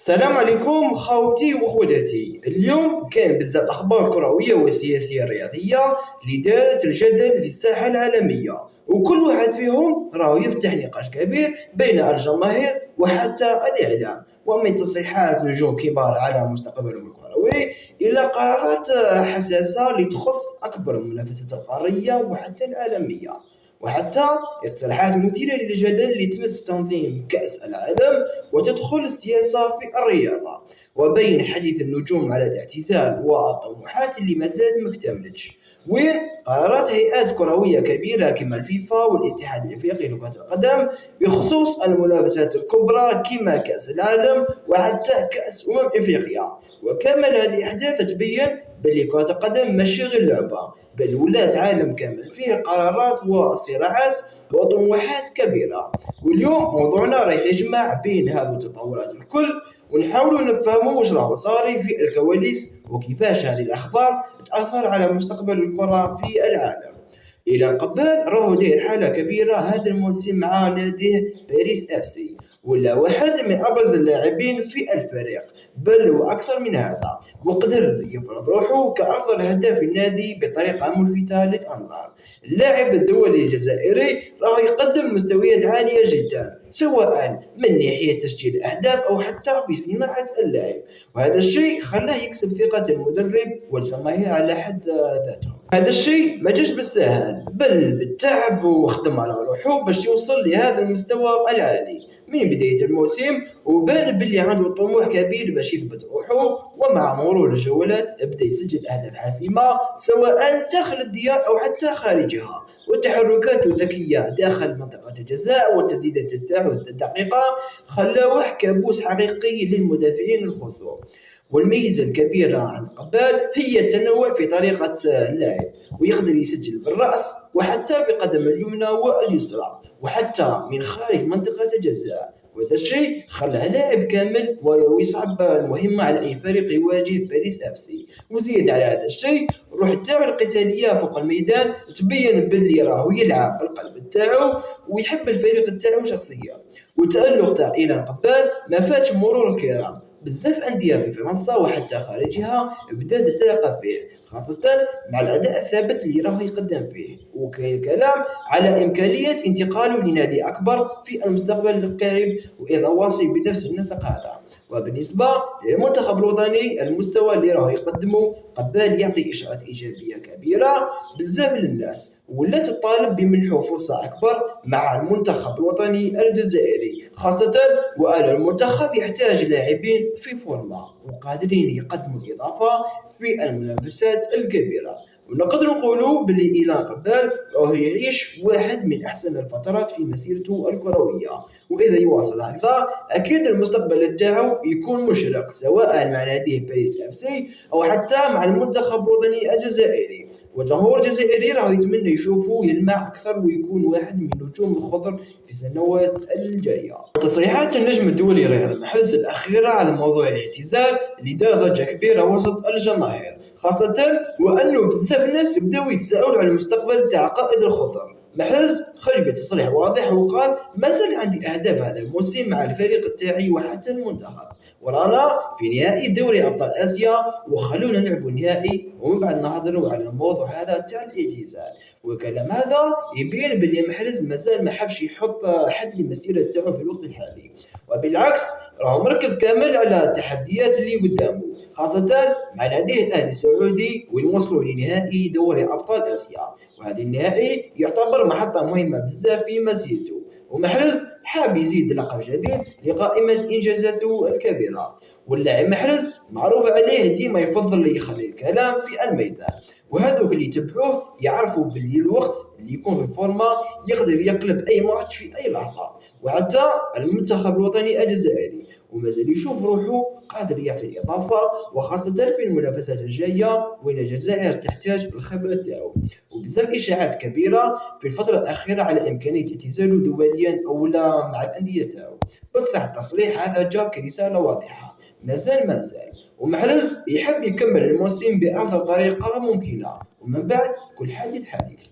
السلام عليكم خوتي وخواتاتي. اليوم كان بزاف اخبار كرويه وسياسيه رياضيه اللي دارت الجدل في الساحه العالميه، وكل واحد فيهم راه يفتح نقاش كبير بين الجماهير وحتى الاعلام، ومن تصريحات نجوم كبار على مستقبلهم الكروي الى قرارات حساسه اللي تخص اكبر المنافسات القاريه وحتى العالميه، وحتى اقتراحات مثيرة للجدل اللي تمس تنظيم كأس العالم وتدخل السياسة في الرياضة، وبين حديث النجوم على الاعتزال والطموحات اللي ما زالت مكتملتش، وين قرارات هيئات كروية كبيرة كما الفيفا والاتحاد الافريقي لكرة القدم بخصوص المنافسات الكبرى كما كأس العالم وحتى كأس افريقيا. وكمل هذه الاحداث تبين بلي كرة القدم ماشي غير لعبة، بل ولات عالم كامل فيه قرارات وصراعات وطموحات كبيرة. واليوم موضوعنا راح يجمع بين هذه التطورات الكل، ونحاولوا نفهموا واش راه صاري في الكواليس وكيفاش هذه الأخبار تأثر على مستقبل الكرة في العالم. إلى قبل راهو داير حالة كبيرة هذا الموسم مع ناديه باريس اف سي، ولا واحد من أبرز اللاعبين في الفريق، بل وأكثر من هذا، وقدر يفرض روحه كأفضل هداف النادي بطريقة ملفتة للأنظار. اللاعب الدولي الجزائري راه يقدم مستويات عالية جدا، سواء من ناحية تسجيل الأهداف أو حتى في صناعة اللعب، وهذا الشيء خلاه يكسب ثقة المدرب والجماهير على حد ذاتهم. هذا الشيء ما جاش بالسهل، بل بالتعب، وخدم على روحه باش يوصل لهذا المستوى العالي من بداية الموسم، وبان باللي عنده طموح كبير باش يثبت روحه، ومع مرور الجولات بدا يسجل أهداف حاسمة سواء داخل الديار أو حتى خارجها، وتحركاته الذكية داخل منطقة الجزاء والتسديدات تاعو الدقيقة خلاوه كابوس حقيقي للمدافعين الخصوم. والميزة الكبيرة عند قبال هي التنوع في طريقة اللعب، ويقدر يسجل بالرأس وحتى بقدم اليمنى واليسرى وحتى من خارج منطقة الجزاء، وهذا الشيء خلاه لاعب كامل ويصعب المهمة على أي فريق يواجه باريس اف سي. وزيد على هذا الشيء الروح تاعو القتالية فوق الميدان تبين باللي راهو يلعب بالقلب تاعو ويحب الفريق تاعو شخصيا. وتألق تاع إيلان قبال ما فاتش مرور الكرام، بزاف أندية في فرنسا وحتى خارجها بدات تترقب فيه، خاصة مع الأداء الثابت اللي راه يقدم فيه، وكاين كلام على إمكانية انتقاله لنادي أكبر في المستقبل القريب وإذا واصل بنفس النسق هذا. وبالنسبة للمنتخب الوطني المستوى اللي راه يقدمه قبال يعطي إشارات إيجابية كبيرة، بزاف للناس ولات تطالب بمنحه فرصة أكبر مع المنتخب الوطني الجزائري خاصة، وأن المنتخب يحتاج لاعبين في فورمة وقادرين يقدموا الإضافة في المنافسات الكبيرة. ونقدر نقولوا باللي إيلان قبال راهو يعيش واحد من أحسن الفترات في مسيرته الكروية، وإذا يواصل هكذا أكيد المستقبل تاعو يكون مشرق سواء مع ناديه باريس اف سي أو حتى مع المنتخب الوطني الجزائري. والجمهور الجزائري راه يتمنى يشوفه يلمع أكثر ويكون واحد من النجوم الخضر في السنوات الجاية. تصريحات النجم الدولي رياض محرز الأخيرة على موضوع الاعتزال اللي دار ضجة كبيرة وسط الجماهير، خاصة وأنه بزاف ناس بداو يتساءلوا على المستقبل تاع قائد الخضر. محرز خرج بتصريح واضح وقال: ما زال عندي أهداف هذا الموسم مع الفريق تاعي وحتى المنتخب، ورانا في نهائي دوري أبطال آسيا، وخلونا نلعبوا النهائي ومن بعد نهضروا على الموضوع هذا تاع الاعتزال. وكلام هذا يبين بلي محرز مازال ما حبش يحط حد للمسيرة تاعو في الوقت الحالي، وبالعكس راهو مركز كامل على التحديات اللي قدامه، خاصة مع ناديه الأهلي السعودي وين وصلوا لنهائي دوري أبطال آسيا، وهذا النهائي يعتبر محطة مهمة بزاف في مسيرته. ومحرز حاب يزيد لقب جديد لقائمة إنجازاته الكبيرة، واللاعب محرز معروف عليه ديما يفضل يخلي الكلام في الميدان، وهذوك اللي يتبعوه يعرفوا باللي الوقت اللي يكون في الفورمة يقدر يقلب أي ماتش في أي لحظة، وحتى المنتخب الوطني الجزائري ومازال يشوف روحه قادر يعطي إضافة، وخاصة في المنافسات الجاية وين الجزائر تحتاج الخبرة تاعو. وبزاف إشاعات كبيرة في الفترة الأخيرة على إمكانية اعتزاله دوليا أو لا مع الأندية تاعو، بصح التصريح هذا جاء كرسالة واضحة: مازال ومحرز يحب يكمل الموسم بأفضل طريقة ممكنة، ومن بعد كل حادث حديث.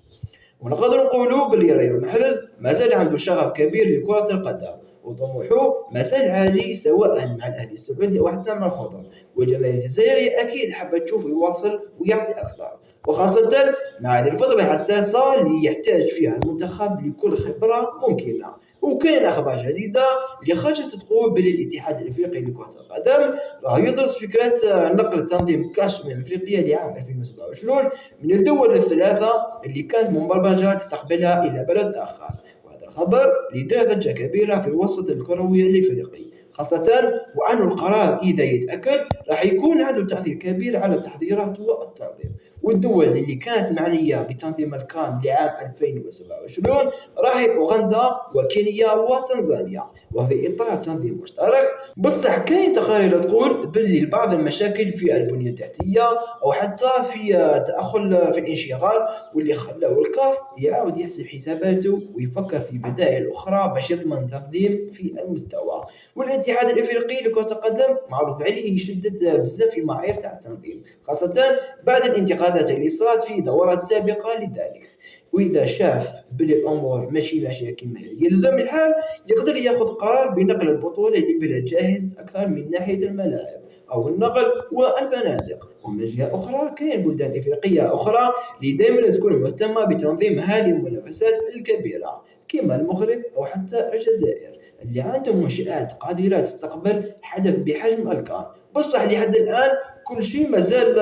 ونقدر نقولوا باللي رياض محرز مازال عنده شغف كبير لكرة القدم، وطموحه ما زال عالي سواء مع الأهلي السعودي أو حتى مع الخضر، والجماهير الجزائرية أكيد حابة تشوفه يواصل ويعطي أكثر، وخاصة مع هذه الفترة الحساسة اللي يحتاج فيها المنتخب لكل خبرة ممكنة. وكاين أخبار جديدة اللي خرجت تقول بأن الاتحاد الأفريقي لكرة القدم راه يدرس فكرة نقل تنظيم كأس الأفريقية لعام 2027 من الدول الثلاثة اللي كانت مبرمجة تستقبلها إلى بلد آخر. وهذا الخبر اللي ضجة كبيرة في الوسط الكروي الأفريقي، خاصة وأن القرار إذا يتأكد راح يكون عنده تأثير كبير على التحضيرات والتنظيم. والدول اللي كانت معنية بتنظيم الكان لعام 2027 راهي أوغندا وكينيا وتنزانيا، وفي إطار تنظيم مشترك. بصح كاين تقارير تقول باللي بعض المشاكل في البنية التحتية أو حتى في تأخر في الانشغال واللي خلاه الكاف يعاود يحسب حساباته ويفكر في بدائل أخرى باش يضمن تنظيم في المستوى. والاتحاد الأفريقي لكرة القدم معروف عليه يشدد بزاف في معايير تاع التنظيم، خاصة بعد الانتقادات اللي صارت في دورات سابقة لذلك. وإذا شاف بلي الأمور ماشية كما يلزم الحال يقدر ياخذ قرار بنقل البطولة لبلد جاهز أكثر من ناحية الملاعب أو النقل والفنادق. ومن جهة أخرى كاين بلدان إفريقية أخرى اللي دائما تكون مهتمة بتنظيم هذه المنافسات الكبيرة كما المغرب أو حتى الجزائر اللي عندهم منشآت قادرة تستقبل حدث بحجم الكان. بصح لحد الآن كل شيء مازال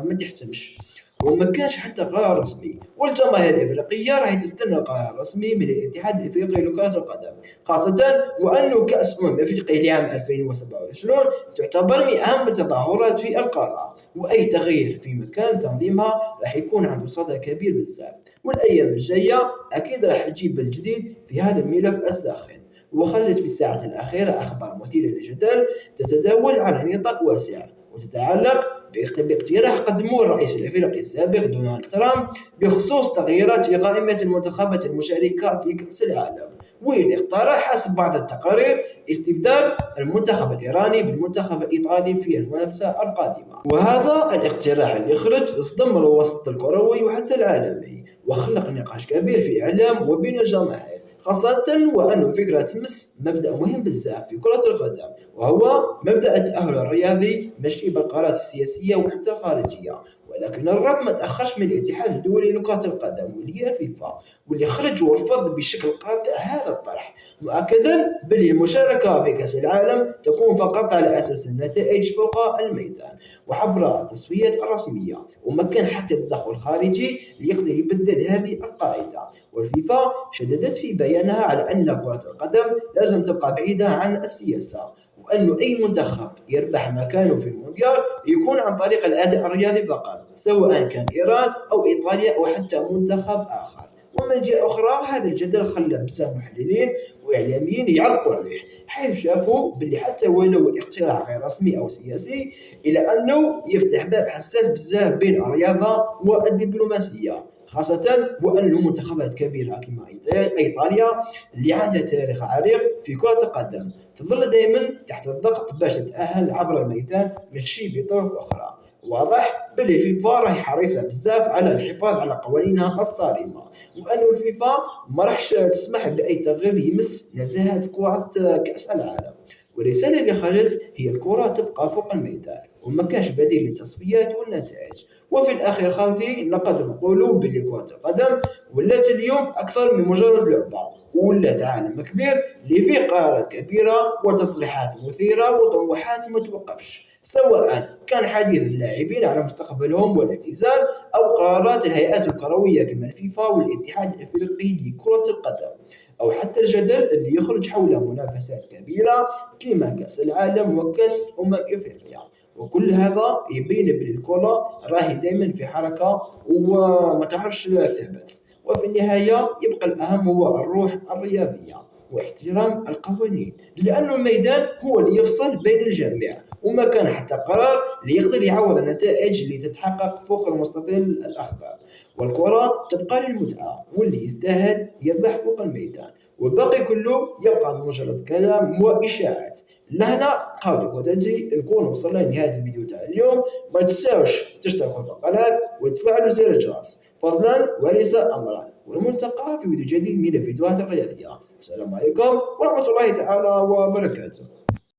ما تحسمش وما كانش حتى قرار رسمي، والجماهير الافريقيه راهي تستنى قرار رسمي من الاتحاد الافريقي لكره القدم، خاصه وانه كاس افريقيا لعام 2027 تعتبر من اهم التظاهرات في القاره، واي تغيير في مكان تنظيمها راح يكون عنده صدى كبير بزاف. والايام الجايه اكيد راح تجيب الجديد في هذا الملف الساخن. وخرجت في الساعات الأخيرة أخبار مثيرة للجدل تتداول على نطاق واسع وتتعلق باقتراح قدمه الرئيس الأفريقي السابق دونالد ترامب بخصوص تغييرات في قائمة المنتخبات المشاركة في كأس العالم، واللي اقترح حسب بعض التقارير استبدال المنتخب الإيراني بالمنتخب الإيطالي في المنافسة القادمة. وهذا الاقتراح اللي خرج صدم الوسط الكروي وحتى العالمي وخلق نقاش كبير في الإعلام وبين الجماهير، خاصة وأنه فكرة تمس مبدأ مهم بزاف في كرة القدم وهو مبدأ التأهل الرياضي ماشي بالقرارات السياسية وحتى الخارجية. ولكن الرد ما تأخرش من الاتحاد الدولي لكرة القدم واللي هي الفيفا، واللي خرج ورفض بشكل قاطع هذا الطرح، مؤكدا بأن المشاركة في كأس العالم تكون فقط على أساس النتائج فوق الميدان وعبر التصفيات الرسمية، وما كان حتى تدخل خارجي ليقدر يبدل هذه القاعدة. والفيفا شددت في بيانها على أن كرة القدم لازم تبقى بعيدة عن السياسة، وأن أي منتخب يربح مكانه في المونديال يكون عن طريق الأداء الرياضي فقط، سواء كان إيران أو إيطاليا أو حتى منتخب آخر. ومن جهة أخرى هذا الجدل خلى بزاف محللين وإعلاميين يعلقوا عليه، حيث شافوا باللي حتى ولو الاقتراح غير رسمي أو سياسي إلا أنه يفتح باب حساس بزاف بين الرياضة والدبلوماسية، خاصة وأن منتخبات كبيرة كما إيطاليا اللي عندها تاريخ عريق في كرة القدم تظل دائما تحت الضغط باش تتأهل عبر الميدان ماشي بطرق أخرى. واضح بلي الفيفا راهي حريصة بزاف على الحفاظ على قوانينها الصارمة، وأن الفيفا ما راحش تسمح بأي تغيير يمس نزاهة كرة كأس العالم. والرسالة اللي خرجت هي الكرة تبقى فوق الميدان وما كانش بديل للتصفيات والنتائج. وفي الأخير خاوتي نقدر نقولوا بلي كرة القدم ولات اليوم أكثر من مجرد لعبة، ولات عالم كبير اللي فيه قرارات كبيرة وتصريحات مثيرة وطموحات ما توقفش، سواء كان حديث اللاعبين على مستقبلهم والاعتزال أو قرارات الهيئات الكروية كما الفيفا والاتحاد الأفريقي لكرة القدم، أو حتى الجدل اللي يخرج حول منافسات كبيرة كما كأس العالم وكأس أفريقيا. وكل هذا يبين بأن الكرة راهي دائما في حركة وما تعرفش الثبات. وفي النهاية يبقى الأهم هو الروح الرياضية واحترام القوانين، لأن الميدان هو اللي يفصل بين الجميع، وما كان حتى قرار اللي يقدر يعوض النتائج اللي تتحقق فوق المستطيل الأخضر. والكرة تبقى للمتعة واللي يستاهل يربح فوق الميدان، والباقي كله يبقى مجرد كلام وإشاعات. لهنا قولي وتجي نكون وصلنا لنهاية الفيديو تاع اليوم. ما تنساوش تشتركوا في القناة وتفعلوا زر الجرس فضلا وليس أمرا، والملتقى في فيديو جديد من الفيديوهات الرياضية. السلام عليكم ورحمة الله تعالى وبركاته.